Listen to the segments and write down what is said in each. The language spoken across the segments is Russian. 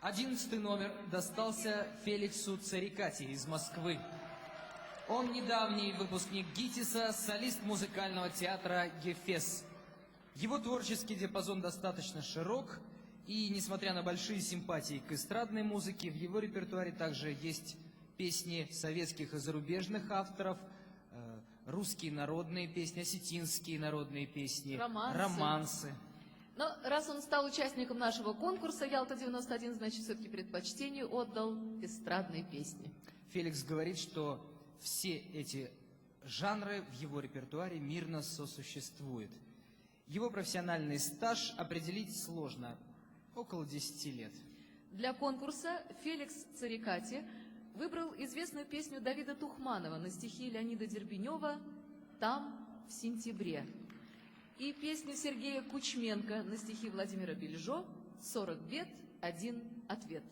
11 номер достался Феликсу Царикати из Москвы. Он недавний выпускник ГИТИСа, солист музыкального театра «Гефес». Его творческий диапазон достаточно широк, и, несмотря на большие симпатии к эстрадной музыке, в его репертуаре также есть песни советских и зарубежных авторов, русские народные песни, осетинские народные песни, романсы. Но раз он стал участником нашего конкурса «Ялта-91», значит, все-таки предпочтение отдал эстрадной песне. Феликс говорит, что все эти жанры в его репертуаре мирно сосуществуют. Его профессиональный стаж определить сложно, около 10 лет. Для конкурса Феликс Царикати выбрал известную песню Давида Тухманова на стихи Леонида Дербенева «Там, в сентябре». И песню Сергея Кучменко на стихи Владимира Бельжо «40 бед, один ответ».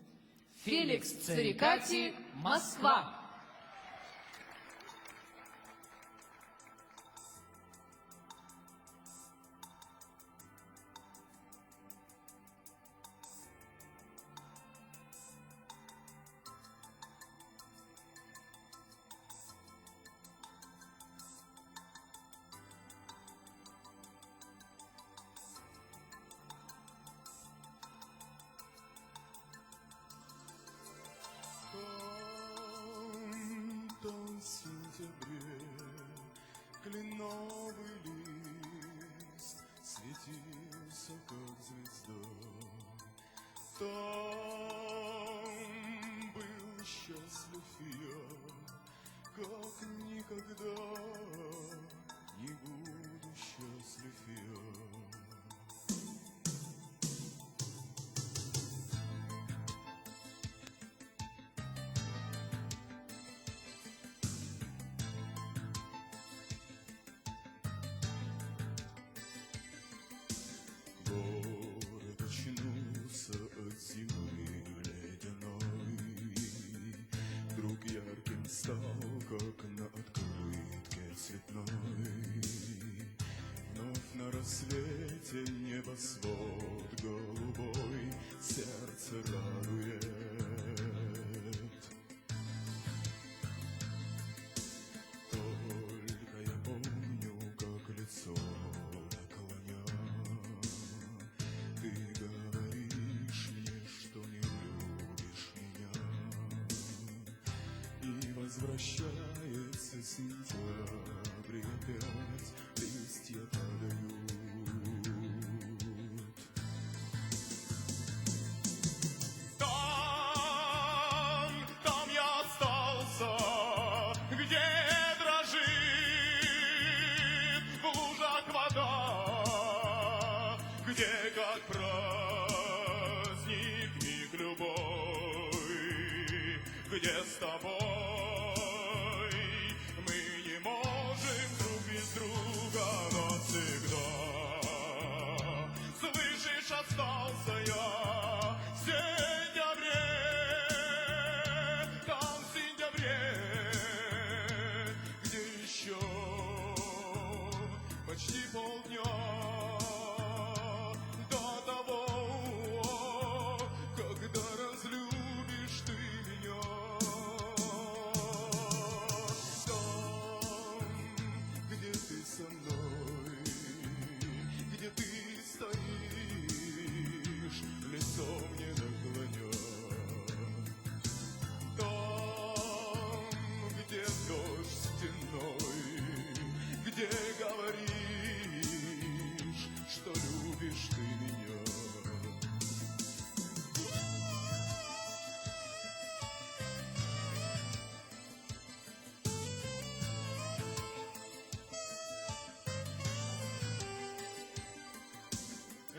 Феликс Царикати, Москва. В сентябре кленовый лист светился, как звезда. Там был счастлив я, как никогда не буду счастлив я. Город очнулся от зимы ледяной, вдруг ярким стал, как на открытке цветной. Вновь на рассвете небосвод голубой сердце радует. Только я помню, как лицо наклоня, ты говоришь мне, что не любишь меня, и возвращается сентябрь опять, листья падают. Там я остался, где дрожит в лужах вода, где как праздник миг любой, где с тобой мы не можем друг без друга навсегда. Слышишь, остался я в сентябре, там в сентябре, где еще почти полдня до того, когда разлюбишь ты меня. Там, где ты со мной, где ты стоишь, лицо мне наклоня. Там, где дождь стеной, где говоришь, что любишь ты меня.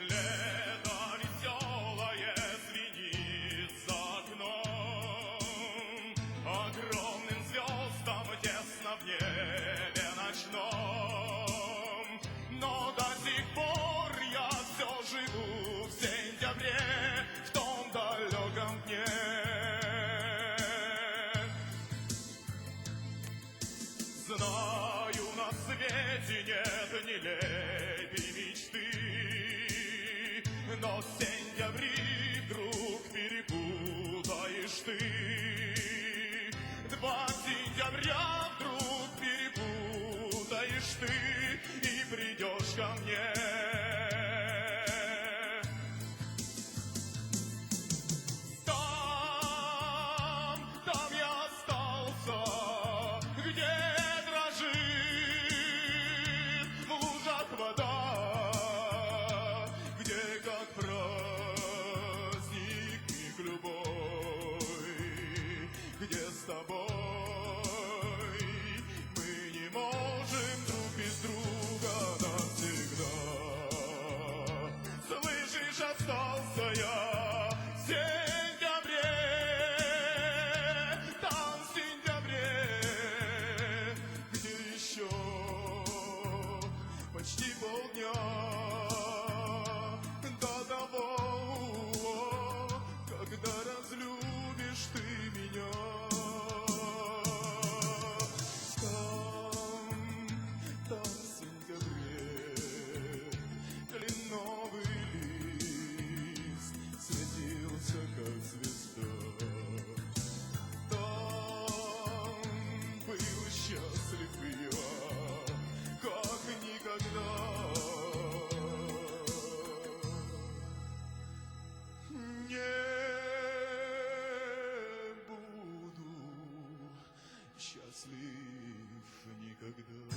Лето веселое звенит за окном, огромным звездам тесно в небе ночном. Но до сих пор я все живу в сентябре, в том далеком дне. Знаю, на свете нет нелепей мечты, но в сентябре вдруг перепутал счастлив никогда.